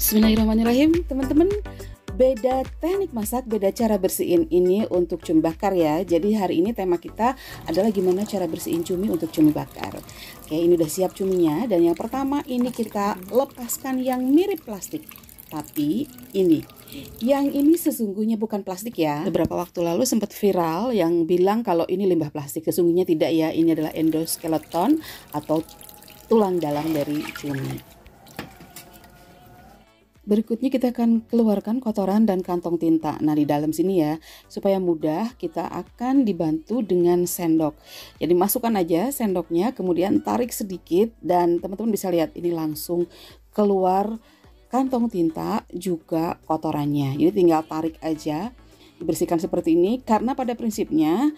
Bismillahirrahmanirrahim, teman-teman. Beda teknik masak, beda cara bersihin ini untuk cumi bakar ya. Jadi hari ini tema kita adalah gimana cara bersihin cumi untuk cumi bakar. Oke, ini udah siap cuminya. Dan yang pertama ini kita lepaskan yang mirip plastik. Tapi yang ini sesungguhnya bukan plastik ya. Beberapa waktu lalu sempat viral yang bilang kalau ini limbah plastik. Sesungguhnya tidak ya, ini adalah endoskeleton atau tulang dalam dari cumi. Berikutnya kita akan keluarkan kotoran dan kantong tinta. Nah, di dalam sini ya, supaya mudah kita akan dibantu dengan sendok. Jadi masukkan aja sendoknya, kemudian tarik sedikit dan teman-teman bisa lihat ini langsung keluar kantong tinta juga kotorannya. Jadi tinggal tarik aja, dibersihkan seperti ini karena pada prinsipnya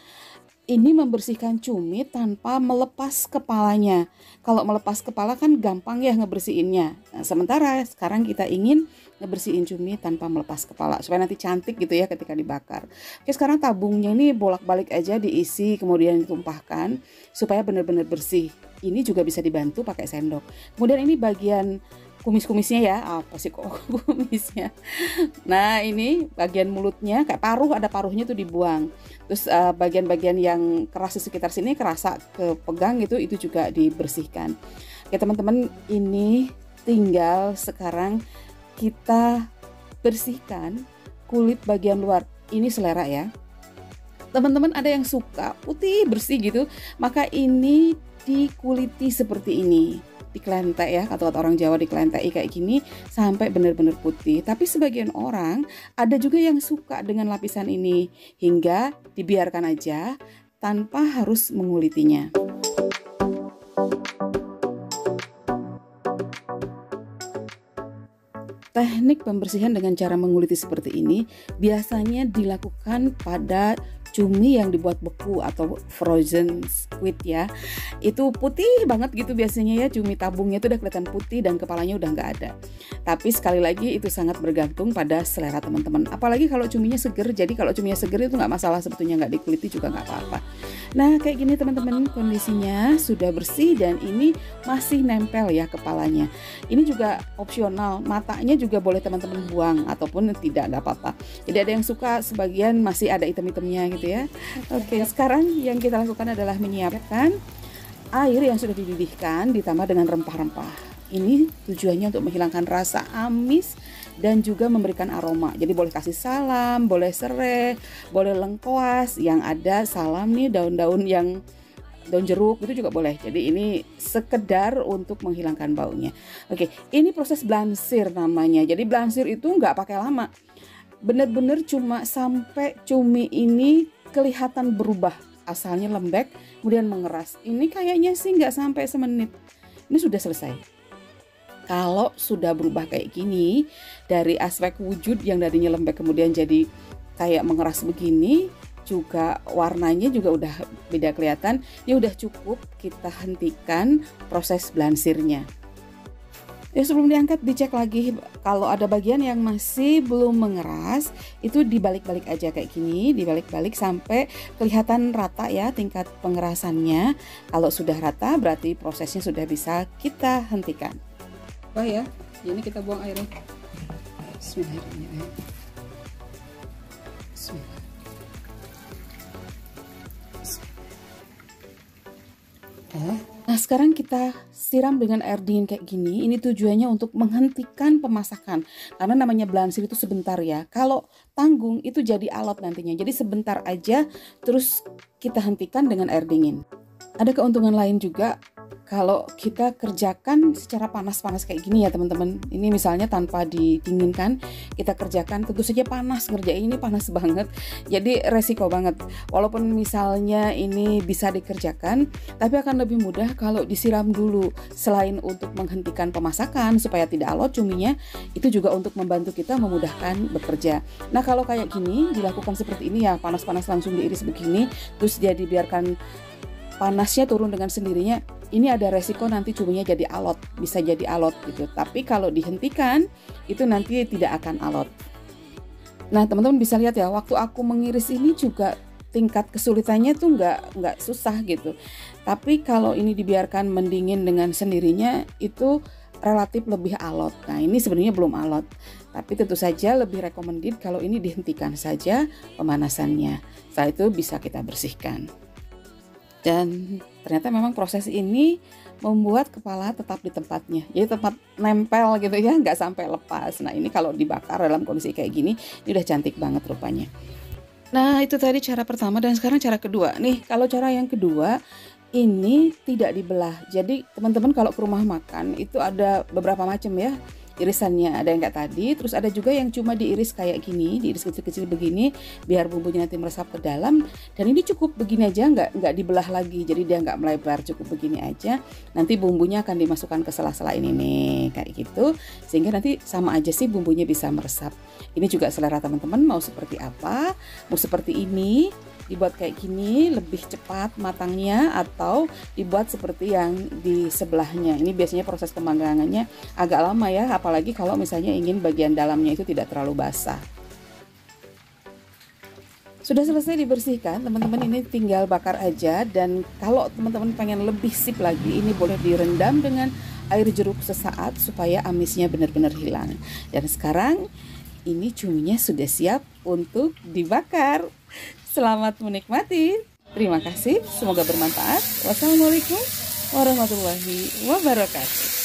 ini membersihkan cumi tanpa melepas kepalanya. Kalau melepas kepala kan gampang ya ngebersihinnya. Nah, sementara sekarang kita ingin ngebersihin cumi tanpa melepas kepala supaya nanti cantik gitu ya ketika dibakar. Oke, sekarang tabungnya ini bolak-balik aja diisi kemudian ditumpahkan supaya benar-benar bersih. Ini juga bisa dibantu pakai sendok. Kemudian ini bagian kumis-kumisnya ya, apa sih kok kumisnya. Nah, ini bagian mulutnya kayak paruh, ada paruhnya tuh dibuang. Terus bagian-bagian yang keras di sekitar sini kerasa kepegang gitu, itu juga dibersihkan. Oke teman-teman, ini tinggal sekarang kita bersihkan kulit bagian luar. Ini selera ya. Teman-teman ada yang suka putih bersih gitu, maka ini dikuliti seperti ini. Dikelentek ya, atau kata orang Jawa dikelenteki kayak gini sampai benar-benar putih. Tapi sebagian orang ada juga yang suka dengan lapisan ini hingga dibiarkan aja tanpa harus mengulitinya. Teknik pembersihan dengan cara menguliti seperti ini biasanya dilakukan pada cumi yang dibuat beku atau frozen squid ya. Itu putih banget gitu biasanya ya, cumi tabungnya itu udah kelihatan putih dan kepalanya udah nggak ada. Tapi sekali lagi itu sangat bergantung pada selera teman-teman. Apalagi kalau cuminya seger, jadi kalau cuminya seger itu nggak masalah sebetulnya, nggak dikuliti juga nggak apa-apa. Nah kayak gini teman-teman, kondisinya sudah bersih dan ini masih nempel ya kepalanya. Ini juga opsional, matanya juga boleh teman-teman buang ataupun tidak, nggak apa-apa. Jadi ada yang suka, sebagian masih ada item-itemnya gitu ya. Oke, sekarang yang kita lakukan adalah menyiapkan air yang sudah dididihkan ditambah dengan rempah-rempah. Ini tujuannya untuk menghilangkan rasa amis dan juga memberikan aroma. Jadi boleh kasih salam, boleh serai, boleh lengkoas. Yang ada salam nih daun-daun yang daun jeruk itu juga boleh. Jadi ini sekedar untuk menghilangkan baunya. Oke, ini proses blansir namanya. Jadi blansir itu nggak pakai lama. Bener-bener cuma sampai cumi ini kelihatan berubah, asalnya lembek kemudian mengeras. Ini kayaknya sih nggak sampai semenit, ini sudah selesai. Kalau sudah berubah kayak gini, dari aspek wujud yang tadinya lembek kemudian jadi kayak mengeras begini, juga warnanya juga udah beda kelihatan, ya udah cukup kita hentikan proses blansirnya. Ya sebelum diangkat dicek lagi kalau ada bagian yang masih belum mengeras, itu dibalik-balik aja kayak gini, dibalik-balik sampai kelihatan rata ya tingkat pengerasannya. Kalau sudah rata berarti prosesnya sudah bisa kita hentikan. Wah ya, ini kita buang airnya. Bismillahirrahmanirrahim. Bismillah. Nah sekarang kita siram dengan air dingin kayak gini. Ini tujuannya untuk menghentikan pemasakan, karena namanya blansir itu sebentar ya. Kalau tanggung itu jadi alot nantinya. Jadi sebentar aja terus kita hentikan dengan air dingin. Ada keuntungan lain juga kalau kita kerjakan secara panas-panas kayak gini ya teman-teman. Ini misalnya tanpa didinginkan kita kerjakan, tentu saja panas, ngerjain ini panas banget. Jadi resiko banget. Walaupun misalnya ini bisa dikerjakan, tapi akan lebih mudah kalau disiram dulu. Selain untuk menghentikan pemasakan supaya tidak alot cuminya, itu juga untuk membantu kita memudahkan bekerja. Nah kalau kayak gini dilakukan seperti ini ya, panas-panas langsung diiris begini, terus dia dibiarkan panasnya turun dengan sendirinya, ini ada resiko nanti cuminya jadi alot, bisa jadi alot gitu. Tapi kalau dihentikan itu nanti tidak akan alot. Nah teman-teman bisa lihat ya, waktu aku mengiris ini juga tingkat kesulitannya tuh nggak susah gitu. Tapi kalau ini dibiarkan mendingin dengan sendirinya itu relatif lebih alot. Nah, ini sebenarnya belum alot, tapi tentu saja lebih recommended kalau ini dihentikan saja pemanasannya. Setelah itu bisa kita bersihkan. Dan ternyata memang proses ini membuat kepala tetap di tempatnya, jadi tempat nempel gitu ya, nggak sampai lepas. Nah, ini kalau dibakar dalam kondisi kayak gini, ini udah cantik banget rupanya. Nah, itu tadi cara pertama, dan sekarang cara kedua. Nih, kalau cara yang kedua ini tidak dibelah. Jadi teman-teman kalau ke rumah makan itu ada beberapa macam ya irisannya. Ada yang kayak tadi, terus ada juga yang cuma diiris kayak gini, diiris kecil-kecil begini biar bumbunya nanti meresap ke dalam. Dan ini cukup begini aja, nggak dibelah lagi. Jadi dia nggak melebar, cukup begini aja. Nanti bumbunya akan dimasukkan ke sela-sela ini nih, kayak gitu. Sehingga nanti sama aja sih bumbunya bisa meresap. Ini juga selera teman-teman mau seperti apa, mau seperti ini, dibuat kayak gini lebih cepat matangnya, atau dibuat seperti yang di sebelahnya. Ini biasanya proses pemanggangannya agak lama ya, apalagi kalau misalnya ingin bagian dalamnya itu tidak terlalu basah. Sudah selesai dibersihkan teman-teman, ini tinggal bakar aja. Dan kalau teman-teman pengen lebih sip lagi, ini boleh direndam dengan air jeruk sesaat supaya amisnya benar-benar hilang. Dan sekarang ini cuminya sudah siap untuk dibakar. Selamat menikmati. Terima kasih, semoga bermanfaat. Wassalamualaikum warahmatullahi wabarakatuh.